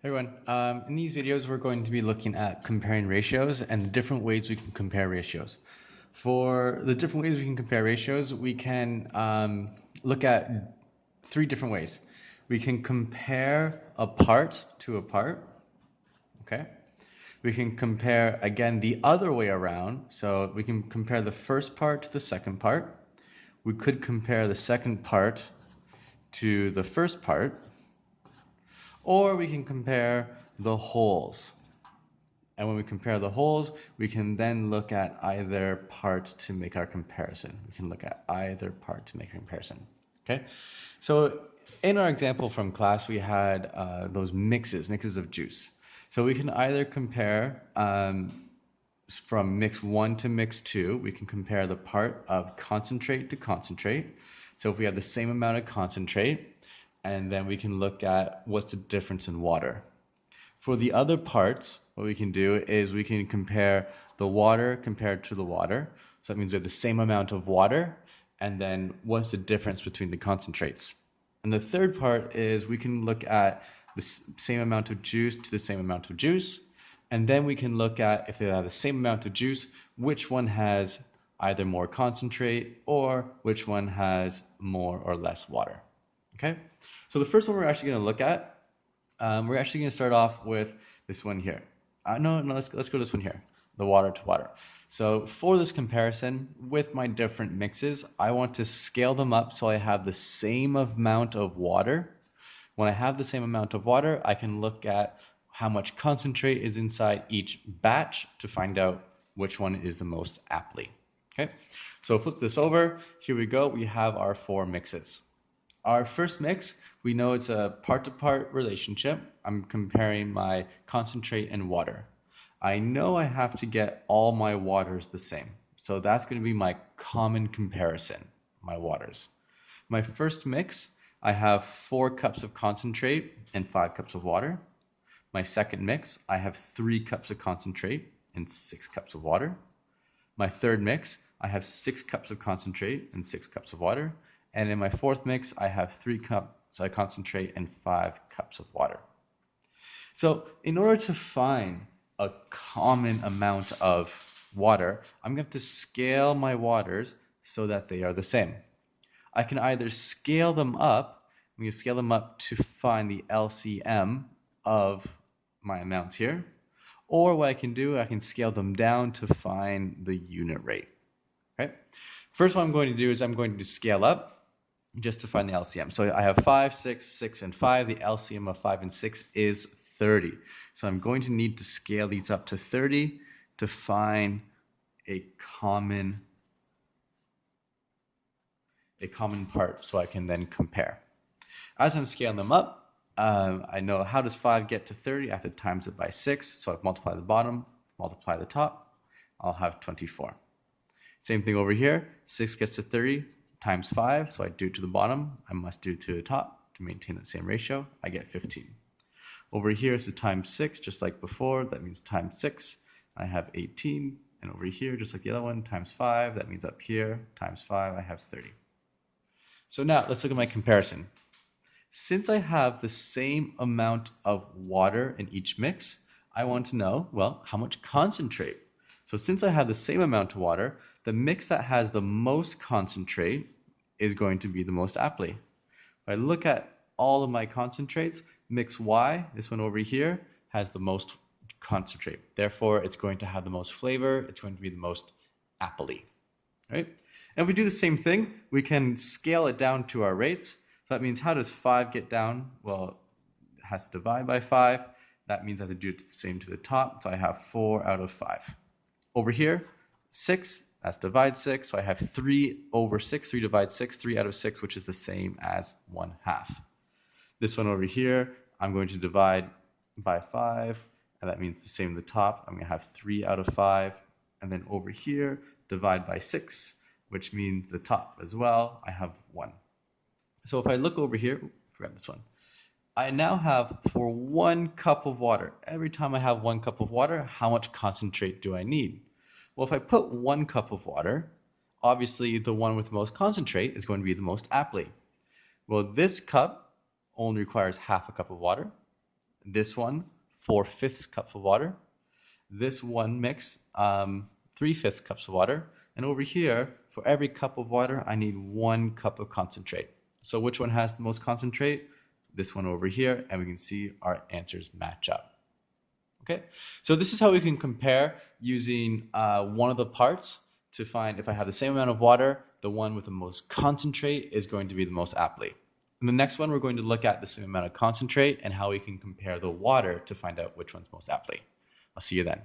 Everyone, in these videos, we're going to be looking at comparing ratios and the different ways we can compare ratios. For the different ways we can compare ratios, we can look at three different ways. We can compare a part to a part, okay? We can compare, again, the other way around. So we can compare the first part to the second part. We could compare the second part to the first part, or we can compare the wholes. And when we compare the wholes, we can then look at either part to make our comparison. We can look at either part to make a comparison. Okay? So in our example from class, we had those mixes of juice. So we can either compare from mix 1 to mix 2, we can compare the part of concentrate to concentrate. So if we have the same amount of concentrate, and then we can look at what's the difference in water. For the other parts, what we can do is we can compare the water compared to the water. So that means we have the same amount of water, and then what's the difference between the concentrates. And the third part is we can look at the same amount of juice to the same amount of juice, and then we can look at, if they have the same amount of juice, which one has either more concentrate or which one has more or less water. Okay? So the first one we're actually going to look at, we're actually going to start off with this one here. No, let's go this one here, the water to water. So for this comparison with my different mixes, I want to scale them up so I have the same amount of water. When I have the same amount of water, I can look at how much concentrate is inside each batch to find out which one is the most aptly. Okay, so flip this over. Here we go. We have our four mixes. Our first mix, we know it's a part-to-part relationship. I'm comparing my concentrate and water. I know I have to get all my waters the same. So that's going to be my common comparison, my waters. My first mix, I have 4 cups of concentrate and 5 cups of water. My second mix, I have 3 cups of concentrate and 6 cups of water. My third mix, I have 6 cups of concentrate and 6 cups of water. And in my fourth mix, I have 3 cups of concentrate and 5 cups of water. So in order to find a common amount of water, I'm going to have to scale my waters so that they are the same. I can either scale them up, I'm going to scale them up to find the LCM of my amounts here, or what I can do, I can scale them down to find the unit rate. Okay? First, what I'm going to do is I'm going to scale up just to find the LCM. So I have 5, 6, 6, and 5. The LCM of 5 and 6 is 30. So I'm going to need to scale these up to 30 to find a common part so I can then compare. As I'm scaling them up, I know how does 5 get to 30? I have to times it by 6. So I multiply the bottom, multiply the top. I'll have 24. Same thing over here. 6 gets to 30 times 5. So I do to the bottom. I must do to the top to maintain the same ratio. I get 15. Over here is the times 6, just like before. That means times 6. I have 18. And over here, just like the other one, times 5. That means up here, times 5, I have 30. So now let's look at my comparison. Since I have the same amount of water in each mix, I want to know, well, how much concentrate. So since I have the same amount of water, the mix that has the most concentrate is going to be the most aptly. If I look at all of my concentrates, mix Y, this one over here, has the most concentrate. Therefore, it's going to have the most flavor. It's going to be the most aptly. Right? And if we do the same thing, we can scale it down to our rates. So that means how does 5 get down? Well, it has to divide by 5. That means I have to do it the same to the top. So I have 4 out of 5. Over here, 6, that's divide 6. So I have 3 over 6. 3 divides 6, 3 out of 6, which is the same as 1/2. This one over here, I'm going to divide by 5. And that means the same at the top. I'm going to have 3 out of 5. And then over here, divide by 6, which means the top as well. I have 1. So if I look over here, forgot this one. I now have, for 1 cup of water, every time I have 1 cup of water, how much concentrate do I need? Well, if I put 1 cup of water, obviously the one with the most concentrate is going to be the most aptly. Well, this cup only requires half a cup of water. This one, 4/5 cups of water. This one mix, 3/5 cups of water. And over here, for every cup of water, I need 1 cup of concentrate. So which one has the most concentrate? This one over here, and we can see our answers match up. Okay, so this is how we can compare using one of the parts to find if I have the same amount of water, the one with the most concentrate is going to be the most aptly. In the next one, we're going to look at the same amount of concentrate and how we can compare the water to find out which one's most aptly. I'll see you then.